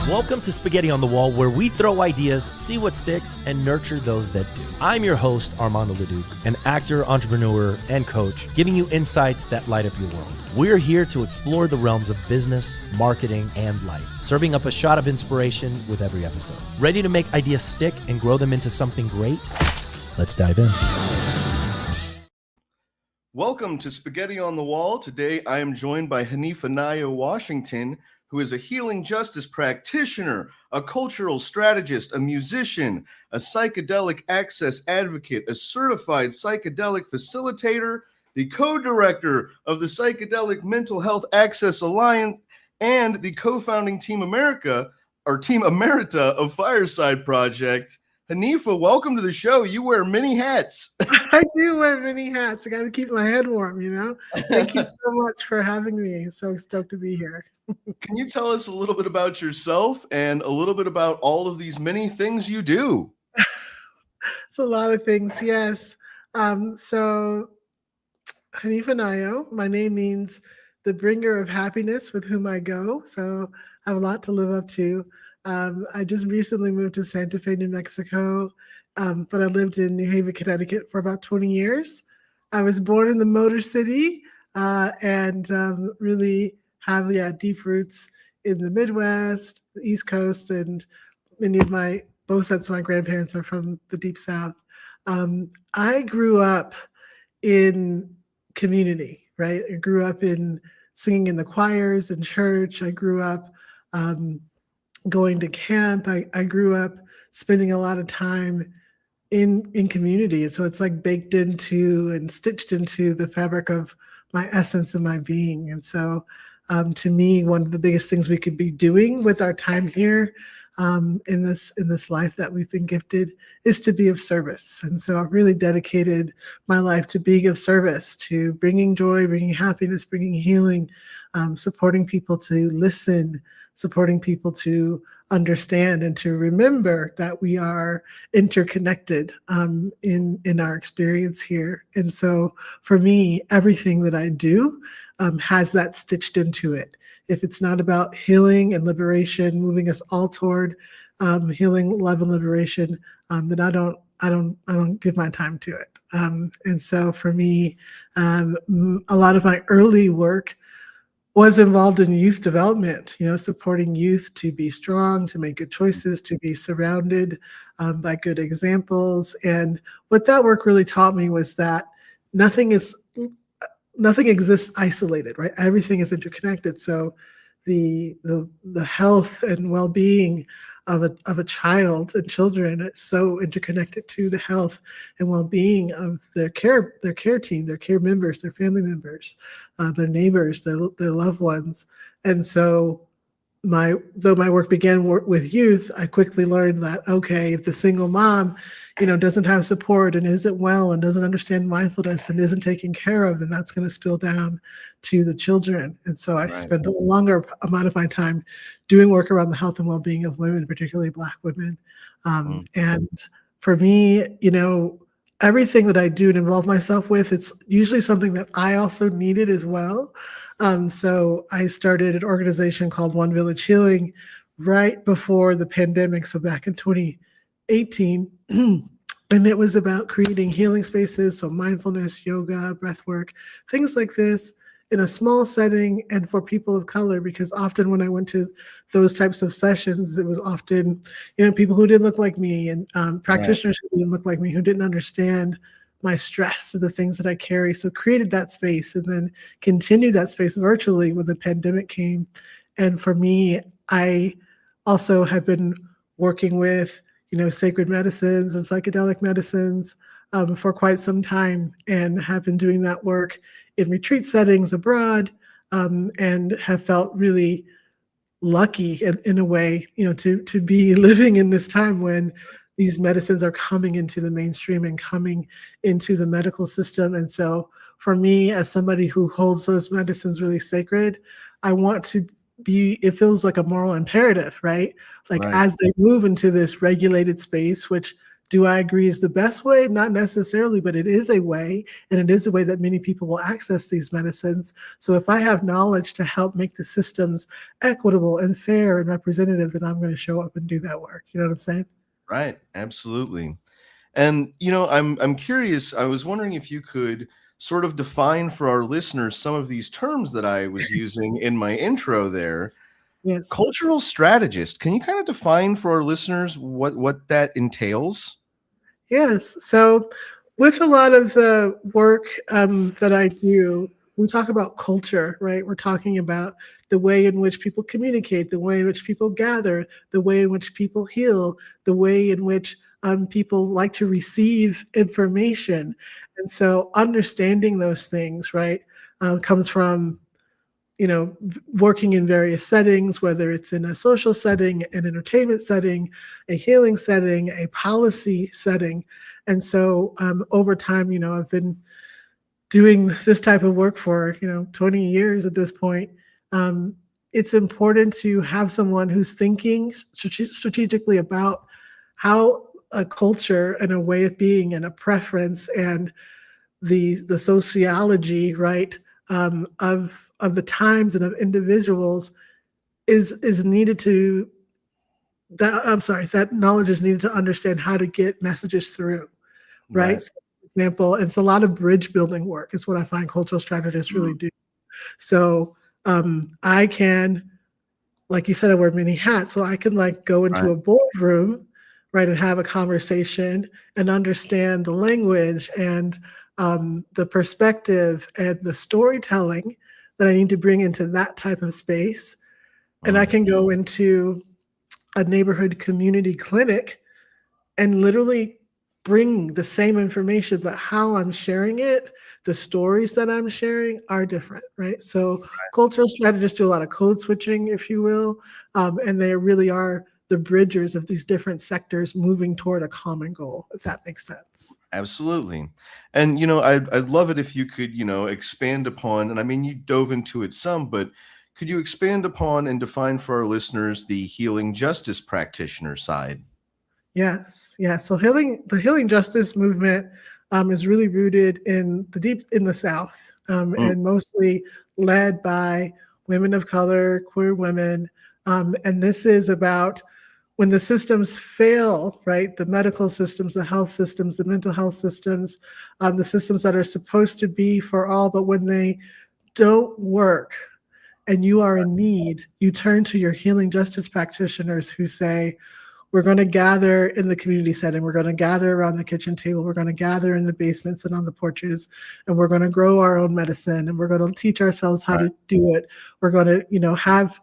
Welcome to Spaghetti on the Wall, where we throw ideas, see what sticks, and nurture those that do. I'm your host, Armando Leduc, an actor, entrepreneur, and coach, giving you insights that light up your world. We're here to explore the realms of business, marketing, and life, serving up a shot of inspiration with every episode. Ready to make ideas stick and grow them into something great? Let's dive in. Welcome to Spaghetti on the Wall. Today, I am joined by Hanifa Nayo Washington, who is a healing justice practitioner, a cultural strategist, a musician, a psychedelic access advocate, a certified psychedelic facilitator, the co-director of the Psychedelic Mental Health Access Alliance, and the co-founding Team Emerita of Fireside Project. Hanifa, welcome to the show. You wear many hats. I do wear many hats. I got to keep my head warm, you know? Thank you so much for having me. So stoked to be here. Can you tell us a little bit about yourself and a little bit about all of these many things you do? It's a lot of things, yes. So Hanifa Nayo, my name means the bringer of happiness with whom I go. So I have a lot to live up to. I just recently moved to Santa Fe, New Mexico, but I lived in New Haven, Connecticut for about 20 years. I was born in the Motor City and really have deep roots in the Midwest, the East Coast, and both sets of my grandparents are from the Deep South. I grew up in community, right? I grew up in singing in the choirs in church. I grew up going to camp. I grew up spending a lot of time in community. So it's like baked into and stitched into the fabric of my essence and my being. And so to me, one of the biggest things we could be doing with our time here in this life that we've been gifted is to be of service. And so I've really dedicated my life to being of service, to bringing joy, bringing happiness, bringing healing, supporting people to listen, supporting people to understand and to remember that we are interconnected in our experience here. And so for me, everything that I do has that stitched into it. If it's not about healing and liberation, moving us all toward healing, love, and liberation, then I don't give my time to it. And so for me, a lot of my early work was involved in youth development, supporting youth to be strong, to make good choices, to be surrounded by good examples. And what that work really taught me was that nothing exists isolated, right? Everything is interconnected. So the health and well-being of a child and children is so interconnected to the health and well-being of their care team, their care members, their family members, their neighbors, their loved ones. And so though my work began with youth, I quickly learned that, okay, if the single mom, doesn't have support and isn't well and doesn't understand mindfulness and isn't taken care of, then that's going to spill down to the children. And so I spent a longer amount of my time doing work around the health and well-being of women, particularly Black women. And for me, everything that I do and involve myself with, it's usually something that I also needed as well. So I started an organization called One Village Healing right before the pandemic, so back in 2018. And it was about creating healing spaces, so mindfulness, yoga, breath work, things like this in a small setting and for people of color, because often when I went to those types of sessions, it was often, people who didn't look like me and practitioners who didn't look like me, who didn't understand my stress and the things that I carry. So created that space and then continued that space virtually when the pandemic came. And for me, I also have been working with sacred medicines and psychedelic medicines for quite some time, and have been doing that work in retreat settings abroad, and have felt really lucky in a way, to be living in this time when these medicines are coming into the mainstream and coming into the medical system. And so for me, as somebody who holds those medicines really sacred, I want to it feels like a moral imperative, right? As they move into this regulated space, which Do I agree is the best way? Not necessarily, but it is a way, and it is a way that many people will access these medicines. So if I have knowledge to help make the systems equitable and fair and representative, then I'm going to show up and do that work. You know what I'm saying? Right. Absolutely. And I'm curious. I was wondering if you could sort of define for our listeners some of these terms that I was using in my intro there. Yes. Cultural strategist. Can you kind of define for our listeners what that entails? Yes. So, with a lot of the work that I do, we talk about culture, right? We're talking about the way in which people communicate, the way in which people gather, the way in which people heal, the way in which people like to receive information. And so, understanding those things, right, comes from working in various settings, whether it's in a social setting, an entertainment setting, a healing setting, a policy setting. And so over time, I've been doing this type of work for, 20 years at this point. It's important to have someone who's thinking strategically about how a culture and a way of being and a preference and the sociology, right, of the times and of individuals is needed to that knowledge is needed to understand how to get messages through, Right. right? So, for example, it's a lot of bridge building work is what I find cultural strategists really do. So I can, like you said, I wear many hats, so I can like go into Right. a boardroom, right, and have a conversation and understand the language and the perspective and the storytelling that I need to bring into that type of space. And I Mm. can go into a neighborhood community clinic and literally bring the same information, but how I'm sharing it, the stories that I'm sharing are different, right? So cultural strategists do a lot of code switching, if you will, and they really are the bridgers of these different sectors moving toward a common goal, if that makes sense. Absolutely. And I'd love it if you could, expand upon, and I mean you dove into it some, but could you expand upon and define for our listeners the healing justice practitioner side? Yes, yeah. So the healing justice movement is really rooted in the South, Mm. and mostly led by women of color, queer women, and this is about when the systems fail, right? The medical systems, the health systems, the mental health systems, the systems that are supposed to be for all, but when they don't work and you are in need, you turn to your healing justice practitioners who say, we're going to gather in the community setting. We're going to gather around the kitchen table. We're going to gather in the basements and on the porches, and we're going to grow our own medicine, and we're going to teach ourselves how Right. to do it. We're going to, have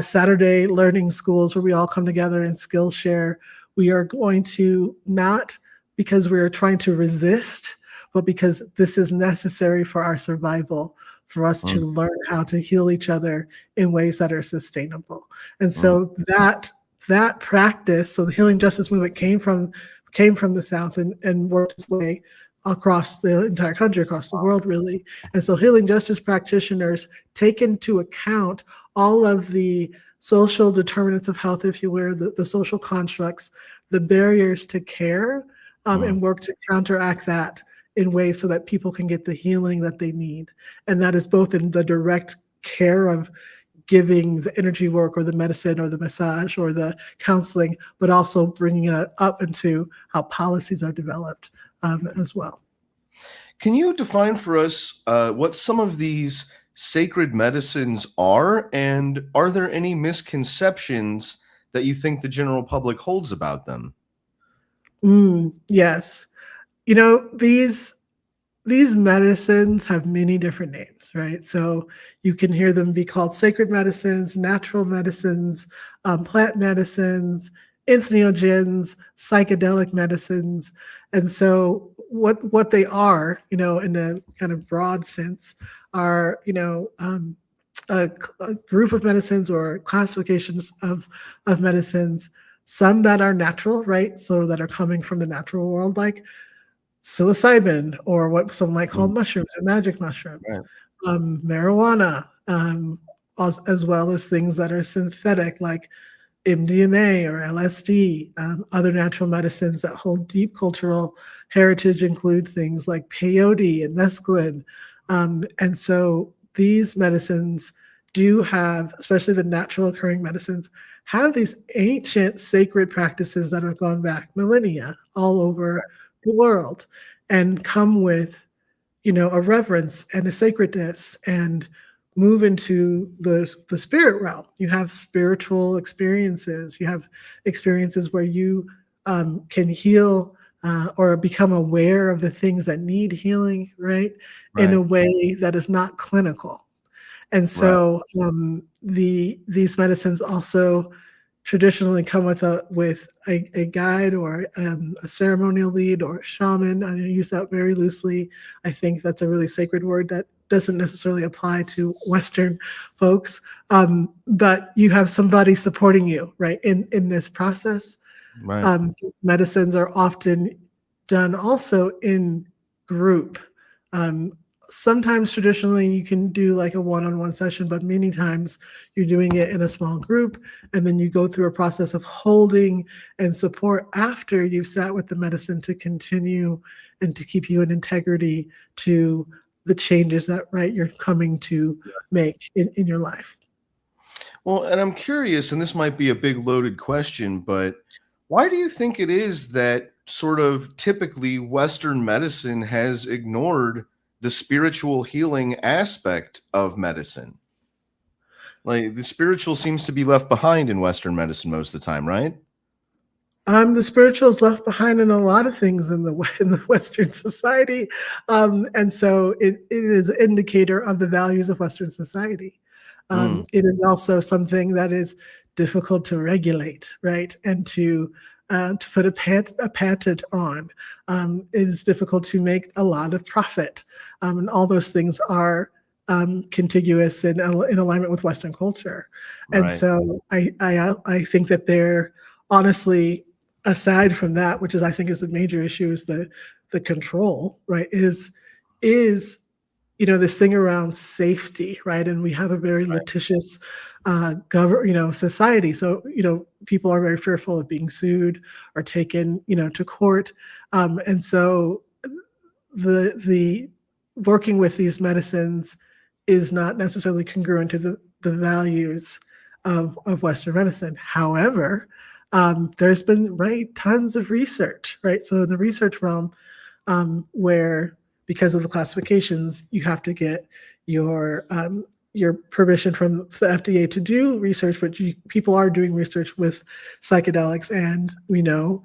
Saturday learning schools where we all come together and skill share. We are going to not because we're trying to resist, but because this is necessary for our survival, for us to Mm. learn how to heal each other in ways that are sustainable. And Mm. so that practice, so the healing justice movement came from the South and worked its way across the entire country, across the world, really. And so healing justice practitioners take into account all of the social determinants of health, if you will, the social constructs, the barriers to care, Mm. and work to counteract that in ways so that people can get the healing that they need. And that is both in the direct care of giving the energy work or the medicine or the massage or the counseling, but also bringing it up into how policies are developed as well. Can you define for us what some of these sacred medicines are, and are there any misconceptions that you think the general public holds about them? Yes. These medicines have many different names, right? So you can hear them be called sacred medicines, natural medicines, plant medicines, entheogens, psychedelic medicines. And so what they are, in a kind of broad sense, are, a group of medicines or classifications of medicines, some that are natural, right? So that are coming from the natural world, like psilocybin, or what some might call Mm. mushrooms or magic mushrooms, Right. marijuana, as well as things that are synthetic, like MDMA or LSD. Other natural medicines that hold deep cultural heritage include things like peyote and mescaline. And so these medicines do have, especially the natural occurring medicines, have these ancient sacred practices that have gone back millennia all over the world and come with, a reverence and a sacredness and move into the spirit realm. You have spiritual experiences. You have experiences where you can heal or become aware of the things that need healing, right? In a Right. way that is not clinical. And Right. so these medicines also traditionally come with a guide or a ceremonial lead or a shaman. I use that very loosely. I think that's a really sacred word that doesn't necessarily apply to Western folks. But you have somebody supporting you, right, in this process. Right. These medicines are often done also in group. Um, Sometimes traditionally you can do like a one-on-one session, but many times you're doing it in a small group, and then you go through a process of holding and support after you've sat with the medicine to continue and to keep you in integrity to the changes that you're coming to make in your life. Well, and I'm curious, and this might be a big loaded question, but why do you think it is that sort of typically Western medicine has ignored the spiritual healing aspect of medicine? Like the spiritual seems to be left behind in Western medicine most of the time, right? The spiritual is left behind in a lot of things in in the Western society, and so it is an indicator of the values of Western society. Mm, It is also something that is difficult to regulate, right, and to put a patent on. It is difficult to make a lot of profit, and all those things are contiguous and in alignment with Western culture. And right. so I think that they're honestly, aside from that, which is I think is a major issue, is the control, right? Is this thing around safety, right? And we have a very litigious society. So people are very fearful of being sued or taken to court, and so the working with these medicines is not necessarily congruent to the values of Western medicine. However, there's been tons of research, right? So in the research realm, where because of the classifications, you have to get your permission from the FDA to do research, but people are doing research with psychedelics, and we know,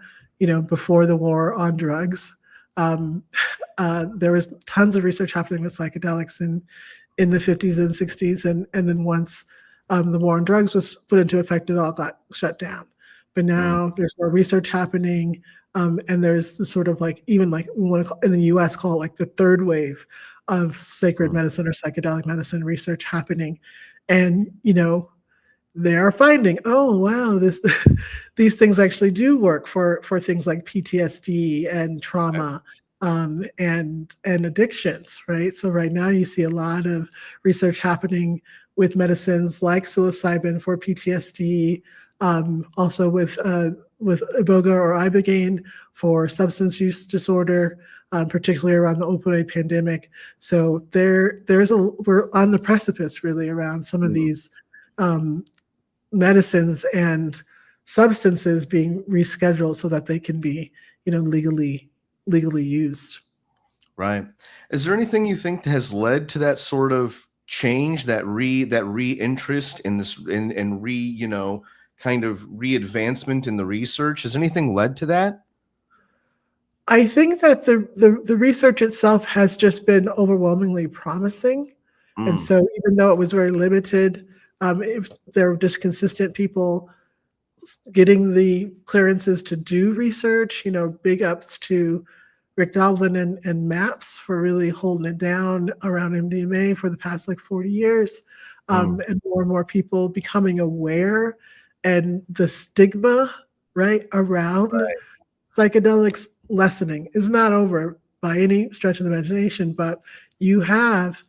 before the war on drugs, um, there was tons of research happening with psychedelics in the 50s and 60s, and then once the war on drugs was put into effect, it all got shut down. But Mm, now there's more research happening, and there's the sort of like even like we want to call, in the U.S. call it like the third wave of sacred mm, medicine or psychedelic medicine research happening, and they are finding, oh wow, this these things actually do work for things like PTSD and trauma, and addictions, right? So right now you see a lot of research happening with medicines like psilocybin for PTSD, also with iboga or ibogaine for substance use disorder, particularly around the opioid pandemic. So we're on the precipice really around some of mm. these um, medicines and substances being rescheduled so that they can be, legally used. Right. Is there anything you think has led to that sort of change, that re-interest in this in re, kind of re-advancement in the research? Has anything led to that? I think that the research itself has just been overwhelmingly promising, and Mm, so even though it was very limited, if there were just consistent people getting the clearances to do research, big ups to Rick Doblin and MAPS for really holding it down around MDMA for the past like 40 years, mm, and more people becoming aware, and the stigma, right, around right. psychedelics lessening is not over by any stretch of the imagination, but you have,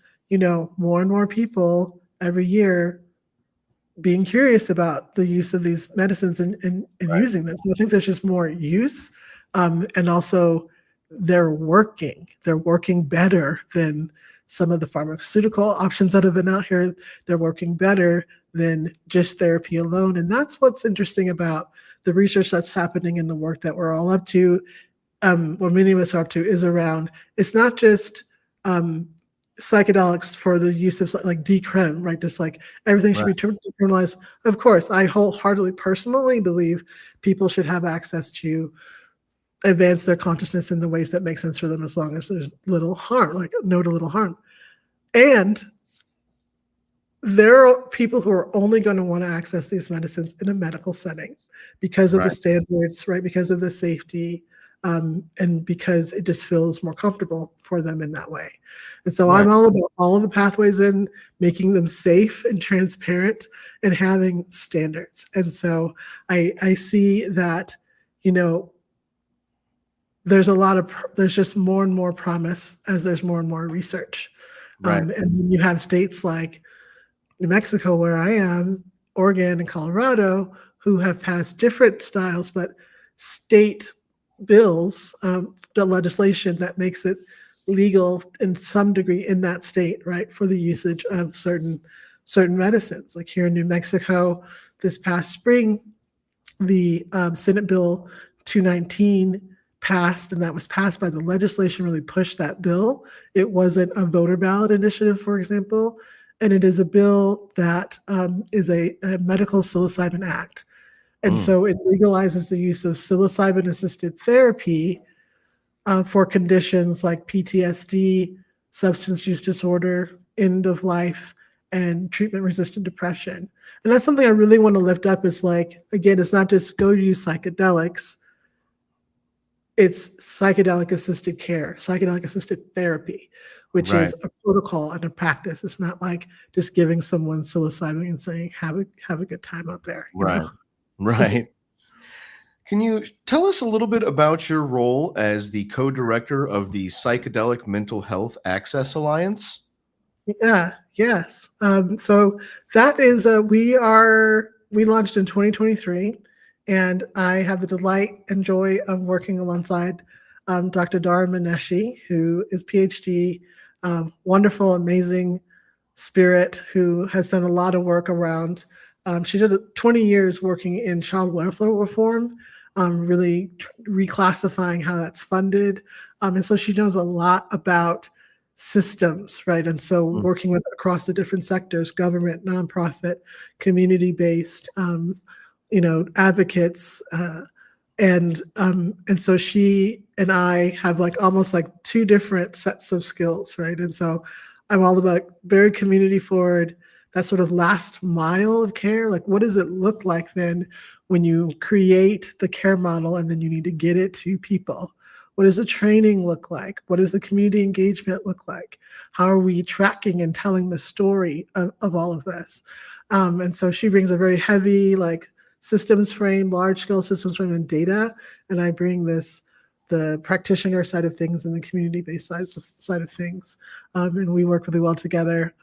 more and more people every year being curious about the use of these medicines and Right. using them. So I think there's just more use, and also they're working better than some of the pharmaceutical options that have been out here. They're working better than just therapy alone. And that's what's interesting about the research that's happening and the work that we're all up to, what many of us are up to, is around, it's not just um, psychedelics for the use of like decrim, right? Just like everything should Right. be decriminalized. Of course, I wholeheartedly personally believe people should have access to advance their consciousness in the ways that make sense for them, as long as there's little harm, like no to little harm. And there are people who are only going to want to access these medicines in a medical setting because of the Right. standards, right? Because of the safety, and because it just feels more comfortable for them in that way. And so Right. I'm all about all of the pathways in, making them safe and transparent and having standards. And so I see that, you know, there's just more and more promise as there's more and more research. Right. And then you have states like New Mexico, where I am, Oregon, and Colorado, who have passed different styles, but state bills, the legislation that makes it legal in some degree in that state, right, for the usage of certain medicines. Like here in New Mexico, this past spring, the Senate Bill 219 passed, and that was passed by the legislation really pushed that bill. It wasn't a voter ballot initiative, for example, and it is a bill that is a medical psilocybin act. And Mm. so it legalizes the use of psilocybin-assisted therapy for conditions like PTSD, substance use disorder, end of life, and treatment-resistant depression. And that's something I really want to lift up, is like, again, it's not just go use psychedelics, it's psychedelic-assisted care, psychedelic-assisted therapy, which Right. is a protocol and a practice. It's not like just giving someone psilocybin and saying, have a good time out there, you Right. know? Right. Can you tell us a little bit about your role as the co-director of the Psychedelic Mental Health Access Alliance? Yeah, yes. So that is we launched in 2023, and I have the delight and joy of working alongside Dr. Dara Maneshi, who is PhD, wonderful, amazing spirit who has done a lot of work around. She did 20 years working in child welfare reform, really reclassifying how that's funded, and so she knows a lot about systems, right? And so Mm. working with across the different sectors, government, nonprofit, community-based, advocates, and so she and I have like almost like two different sets of skills, right? And so I'm all about very community forward, that sort of last mile of care. Like, what does it look like then when you create the care model and then you need to get it to people? What does the training look like? What does the community engagement look like? How are we tracking and telling the story of all of this? And so she brings a very heavy, like, systems frame, large scale systems frame and data. And I bring the practitioner side of things and the community based side of things. And we work really well together.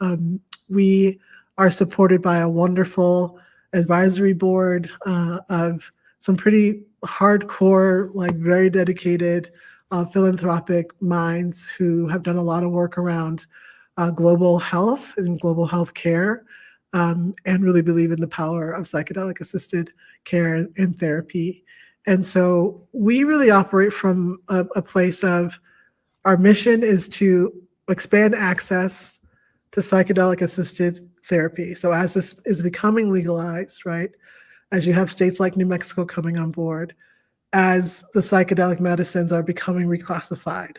We are supported by a wonderful advisory board of some pretty hardcore, like very dedicated philanthropic minds who have done a lot of work around global health and global health care, and really believe in the power of psychedelic assisted care and therapy. And so we really operate from a place of, our mission is to expand access to psychedelic assisted therapy. So as this is becoming legalized, right, as you have states like New Mexico coming on board, as the psychedelic medicines are becoming reclassified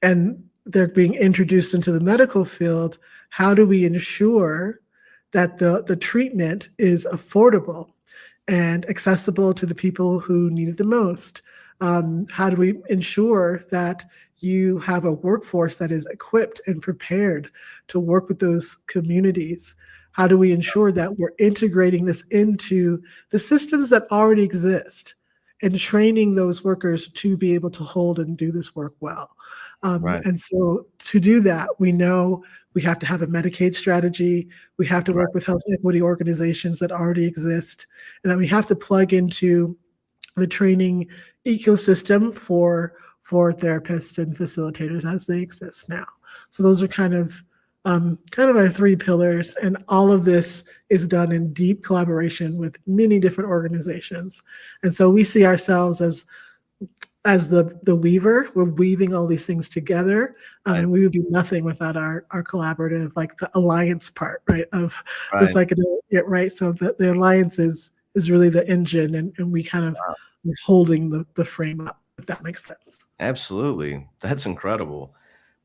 and they're being introduced into the medical field, how do we ensure that the treatment is affordable and accessible to the people who need it the most? How do we ensure that you have a workforce that is equipped and prepared to work with those communities? How do we ensure that we're integrating this into the systems that already exist and training those workers to be able to hold and do this work well? Right. And so to do that, we know We have to have a Medicaid strategy. We have to work with health equity organizations that already exist. And then we have to plug into the training ecosystem for therapists and facilitators as they exist now. So those are kind of our three pillars, and all of this is done in deep collaboration with many different organizations. And so we see ourselves as the weaver. We're weaving all these things together, and we would be nothing without our collaborative, like the alliance part, right, of the psychedelic, right? So the alliance is really the engine, and we kind of we're holding the frame up, if that makes sense. Absolutely. That's incredible.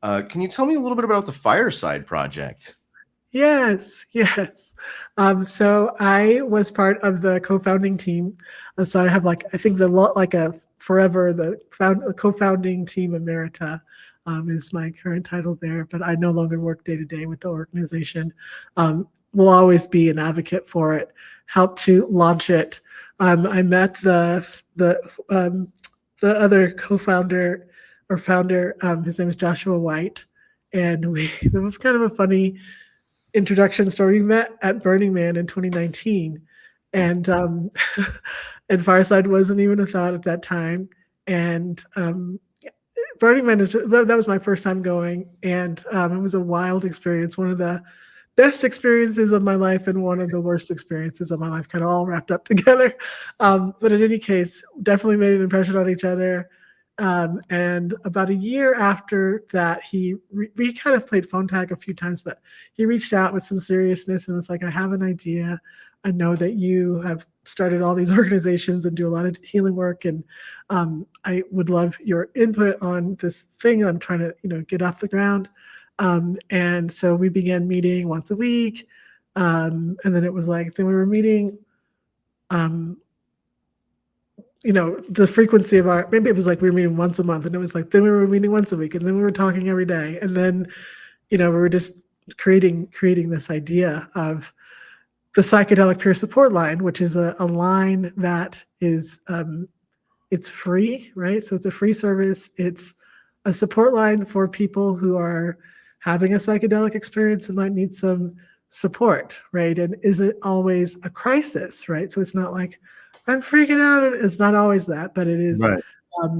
Can you tell me a little bit about the Fireside Project? Yes. So I was part of the co-founding team. So I have a co-founding team emerita is my current title there, but I no longer work day to day with the organization. Will always be an advocate for it, help to launch it. I met the other co-founder or founder, his name is Joshua White, and it was kind of a funny introduction story. We met at Burning Man in 2019, and and Fireside wasn't even a thought at that time. And Burning Man that was my first time going, and it was a wild experience. One of the best experiences of my life and one of the worst experiences of my life, kind of all wrapped up together. But in any case, definitely made an impression on each other. And about a year after that, we kind of played phone tag a few times, but he reached out with some seriousness and was like, I have an idea. I know that you have started all these organizations and do a lot of healing work, and I would love your input on this thing I'm trying to, get off the ground. And so we began meeting once a week. And then it was like, then we were meeting, the frequency of maybe it was like we were meeting once a month, and it was like, then we were meeting once a week, and then we were talking every day. And then, we were just creating this idea of the psychedelic peer support line, which is a line that is, it's free, right? So it's a free service. It's a support line for people who are having a psychedelic experience and might need some support, right? And isn't always a crisis, right? So it's not like, I'm freaking out. It's not always that, but it is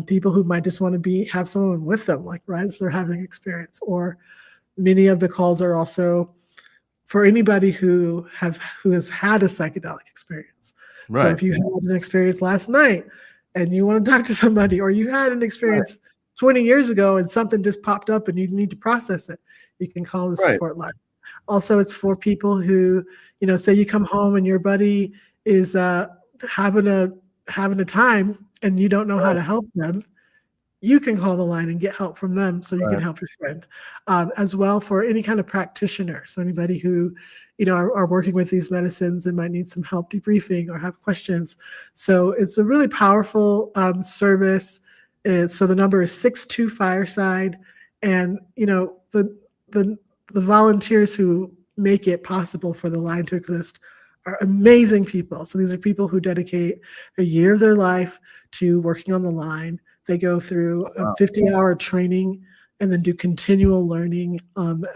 people who might just want to have someone with them, like right as they're having experience. Or many of the calls are also for anybody who has had a psychedelic experience. Right. So if you had an experience last night and you want to talk to somebody, or you had an experience 20 years ago and something just popped up and you need to process it, you can call the support line. Also, it's for people who, say you come home and your buddy is having a time and you don't know how to help them. You can call the line and get help from them, so you can help your friend. As well, for any kind of practitioner, so anybody who are working with these medicines and might need some help debriefing or have questions. So it's a really powerful service. So the number is 62 Fireside, and the volunteers who make it possible for the line to exist are amazing people. So these are people who dedicate a year of their life to working on the line. They go through a 50-hour training and then do continual learning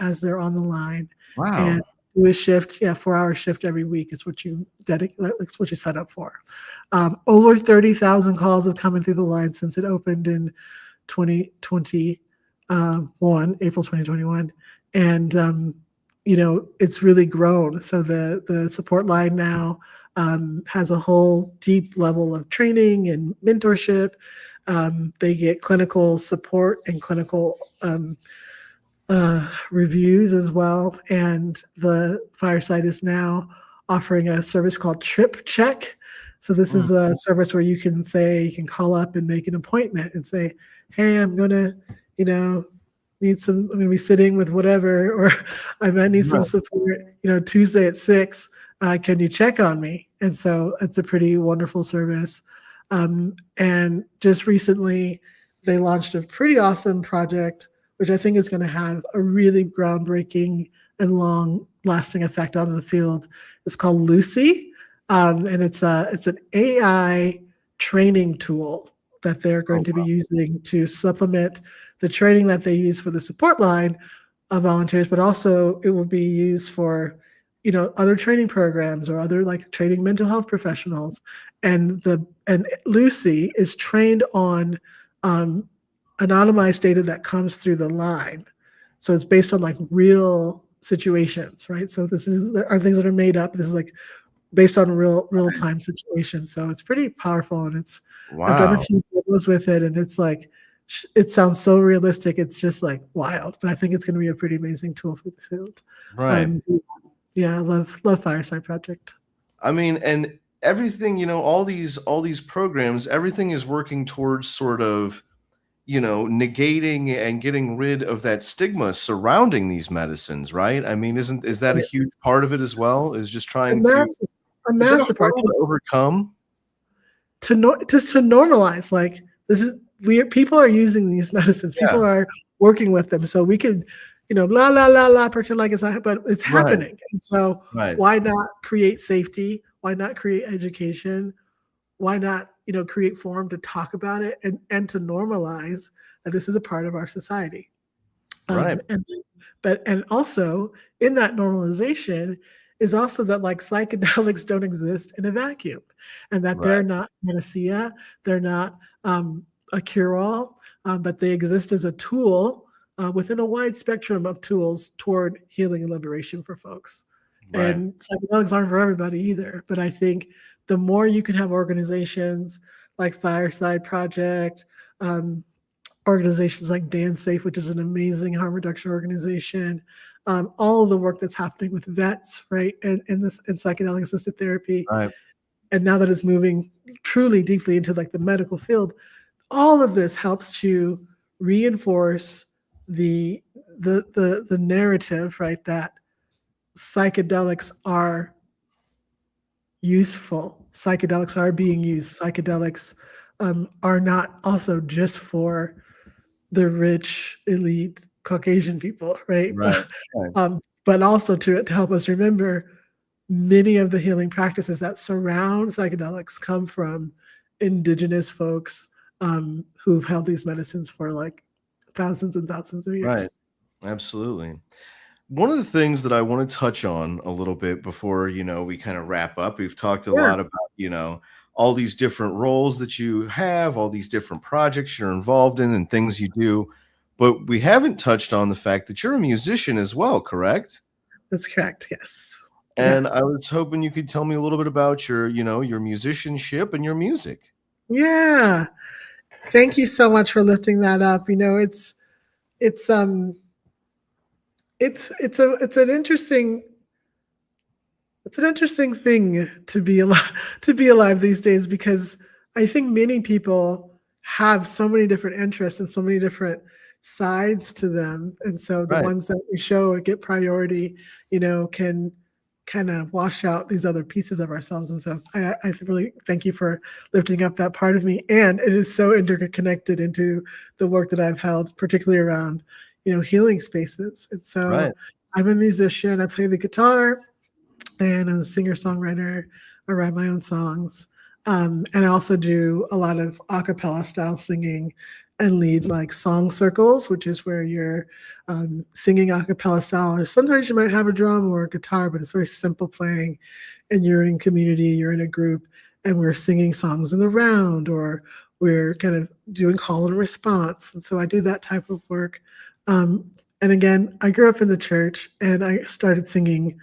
as they're on the line. Wow. And do a shift, 4-hour shift every week is what you dedicate. That's what you set up for. Over 30,000 calls have come in through the line since it opened in 2021, April 2021. And it's really grown. So the support line now has a whole deep level of training and mentorship. They get clinical support and clinical reviews as well. And the Fireside is now offering a service called Trip Check. So this is a service where you can call up and make an appointment and say, hey, I'm going to, I'm going to be sitting with whatever, or I might need some support, Tuesday at 6, can you check on me? And so it's a pretty wonderful service. And just recently they launched a pretty awesome project, which I think is going to have a really groundbreaking and long lasting effect on the field. It's called Lucy. And it's an AI training tool that they're going to be using to supplement the training that they use for the support line volunteers, but also it will be used for, other training programs or other like training mental health professionals. And Lucy is trained on um, anonymized data that comes through the line. So it's based on like real situations, right? So this are things that are made up. This is like based on real time situations. So it's pretty powerful, and I've done a Wow. few videos with it, and it's like it sounds so realistic. It's just like wild, but I think it's going to be a pretty amazing tool for the field. Right. Um, yeah, I love Fireside Project. I mean, and everything, all these programs, everything is working towards sort of, negating and getting rid of that stigma surrounding these medicines, right? I mean, is that a huge part of it as well? Is just A trying to massive, a is that a massive part hurdle to overcome? just to normalize like this is people are using these medicines. Yeah. People are working with them, so we could, la la la la, pretend like it's not, but it's Right. happening. And so Right. why not create safety? Why not create education? Why not, create forum to talk about it and to normalize that this is a part of our society. Right. And also in that normalization is also that like psychedelics don't exist in a vacuum, and that Right. they're not panacea, they're not a cure-all, but they exist as a tool within a wide spectrum of tools toward healing and liberation for folks. Right. And psychedelics aren't for everybody either, but I think the more you can have organizations like Fireside Project, um, organizations like Dance Safe, which is an amazing harm reduction organization, all of the work that's happening with vets, right, and psychedelic assisted therapy, Right. and now that it's moving truly deeply into like the medical field, all of this helps to reinforce the the narrative, right, that psychedelics are useful. Psychedelics are being used. Psychedelics are not also just for the rich, elite Caucasian people, right? Right. Right. But also to help us remember many of the healing practices that surround psychedelics come from indigenous folks who've held these medicines for like thousands and thousands of Right. years. Absolutely. One of the things that I want to touch on a little bit before, we kind of wrap up, we've talked a Yeah, lot about, all these different roles that you have, all these different projects you're involved in and things you do, but we haven't touched on the fact that you're a musician as well, correct? that's correct. Yes. Yeah. And I was hoping you could tell me a little bit about your musicianship and your music. Yeah. Thank you so much for lifting that up. It's it's an interesting thing to be alive these days, because I think many people have so many different interests and so many different sides to them, and so the Right. ones that we show or get priority, can kind of wash out these other pieces of ourselves. And so I really thank you for lifting up that part of me, and it is so interconnected into the work that I've held, particularly around healing spaces. And so Right. I'm a musician. I play the guitar, and I'm a singer-songwriter. I write my own songs. And I also do a lot of a cappella style singing and lead like song circles, which is where you're singing a cappella style, or sometimes you might have a drum or a guitar, but it's very simple playing, and you're in community, you're in a group, and we're singing songs in the round, or we're kind of doing call and response. And so I do that type of work. And again, I grew up in the church, and I started singing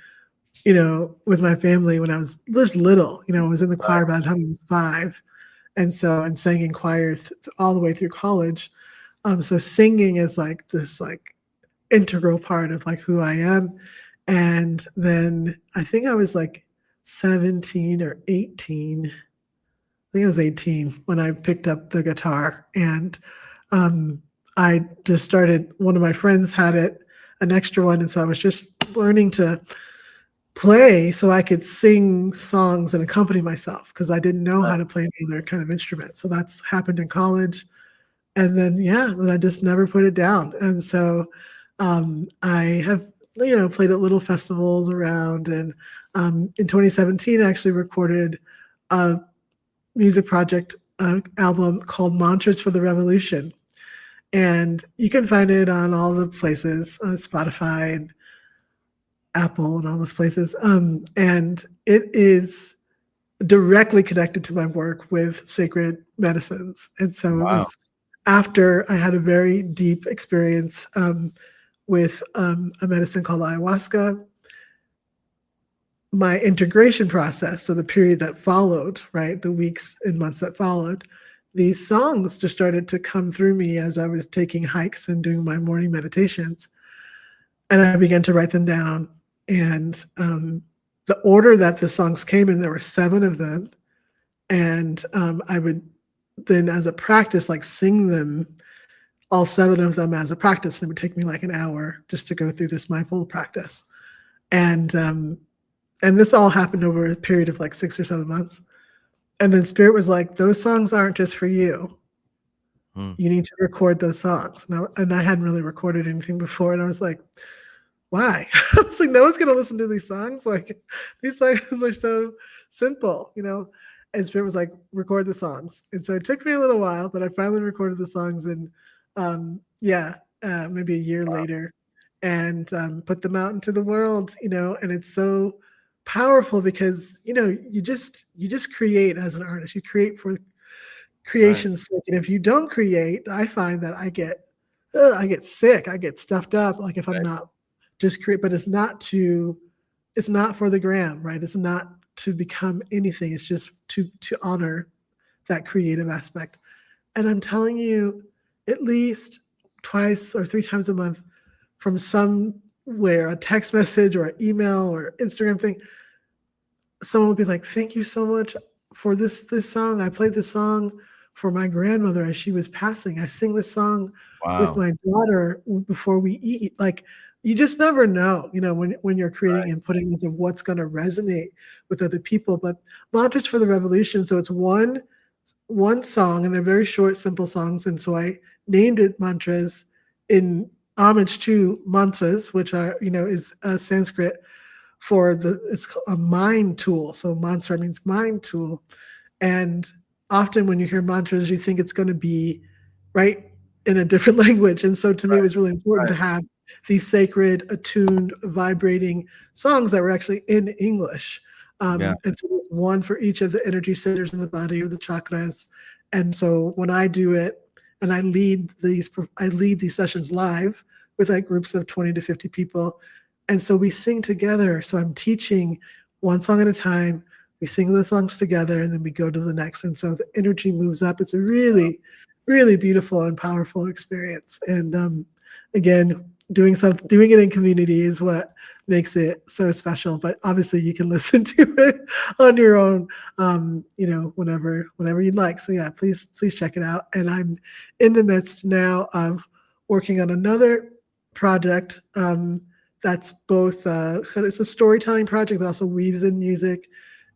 with my family when I was just little. I was in the choir by the time I was 5. And sang in choir all the way through college. So singing is like this like integral part of like who I am. And then I think I was like 17 or 18. I think I was 18 when I picked up the guitar, and I just started. One of my friends had an extra one, and so I was just learning to play so I could sing songs and accompany myself, because I didn't know how to play any other kind of instrument. So that's happened in college. And then I just never put it down. And so I have, played at little festivals around. And in 2017, I actually recorded a music project album called Mantras for the Revolution. And you can find it on all the places, Spotify and Apple and all those places. And it is directly connected to my work with sacred medicines. And so it Wow. was after I had a very deep experience with a medicine called ayahuasca, my integration process, so the period that followed, right, the weeks and months that followed, these songs just started to come through me as I was taking hikes and doing my morning meditations. And I began to write them down. And the order that the songs came in, there were 7 of them. And I would then, as a practice, like sing them, all 7 of them as a practice. And it would take me like an hour just to go through this mindful practice. And this all happened over a period of like 6 or 7 months. And then Spirit was like, those songs aren't just for you. You need to record those songs. And I hadn't really recorded anything before. And I was like, why? I was like, no one's going to listen to these songs. Like, these songs are so simple, you know? And Spirit was like, record the songs. And so it took me a little while, but I finally recorded the songs and maybe a year later, and put them out into the world, you know? And it's so powerful because, you know, you just create as an artist. You create for creation's sake. And if you don't create, I find that I get sick. I get stuffed up. Like if I'm not just create, but it's not for the gram, right? It's not to become anything. It's just to honor that creative aspect. And I'm telling you, at least twice or 3 times a month from somewhere, a text message or an email or Instagram thing, someone would be like, thank you so much for this song. I played this song for my grandmother as she was passing. I sing this song with my daughter before we eat. Like, you just never know, you know, when you're creating and putting into what's going to resonate with other people. But Mantras for the Revolution, so it's one song, and they're very short, simple songs. And so I named it Mantras in homage to mantras, which are, you know, is Sanskrit for it's a mind tool. So mantra means mind tool. And often when you hear mantras, you think it's going to be right in a different language. And so to me, it was really important to have these sacred, attuned, vibrating songs that were actually in English. And so one for each of the energy centers in the body or the chakras. And so when I do it, and I lead these sessions live with like groups of 20 to 50 people. And so we sing together. So I'm teaching one song at a time. We sing the songs together, and then we go to the next. And so the energy moves up. It's a really, really beautiful and powerful experience. And again, doing it in community is what makes it so special. But obviously, you can listen to it on your own, you know, whenever you'd like. So yeah, please check it out. And I'm in the midst now of working on another project that's both it's a storytelling project that also weaves in music,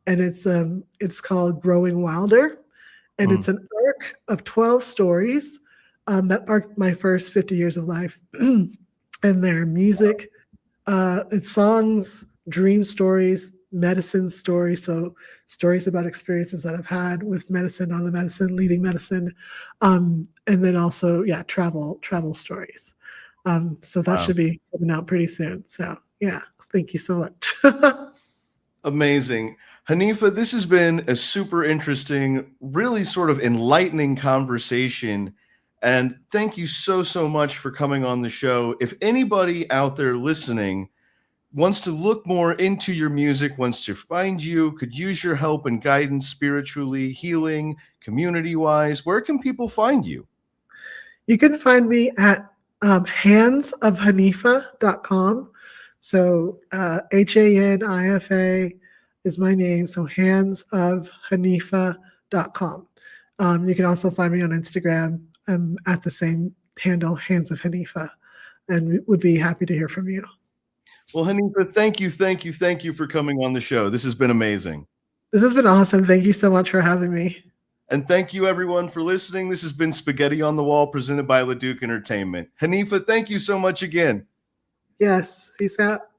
and it's called Growing Wilder, and it's an arc of 12 stories that arc my first 50 years of life. And they're music, it's songs, dream stories, medicine stories, so stories about experiences that I've had with medicine, on the medicine, leading medicine, and then also travel stories. So that should be coming out pretty soon. So yeah, thank you so much. Amazing. Hanifa, this has been a super interesting, really sort of enlightening conversation. And thank you so much for coming on the show. If anybody out there listening wants to look more into your music, wants to find you, could use your help and guidance spiritually, healing, community-wise, where can people find you? You can find me at handsofhanifa.com. So HANIFA is my name. So handsofhanifa.com. You can also find me on Instagram at the same handle, Hands of Hanifa, and would be happy to hear from you. Well, Hanifa, thank you for coming on the show. This has been amazing. This has been awesome. Thank you so much for having me. And thank you, everyone, for listening. This has been Spaghetti on the Wall, presented by LeDuc Entertainment. Hanifa, thank you so much again. Yes, peace out.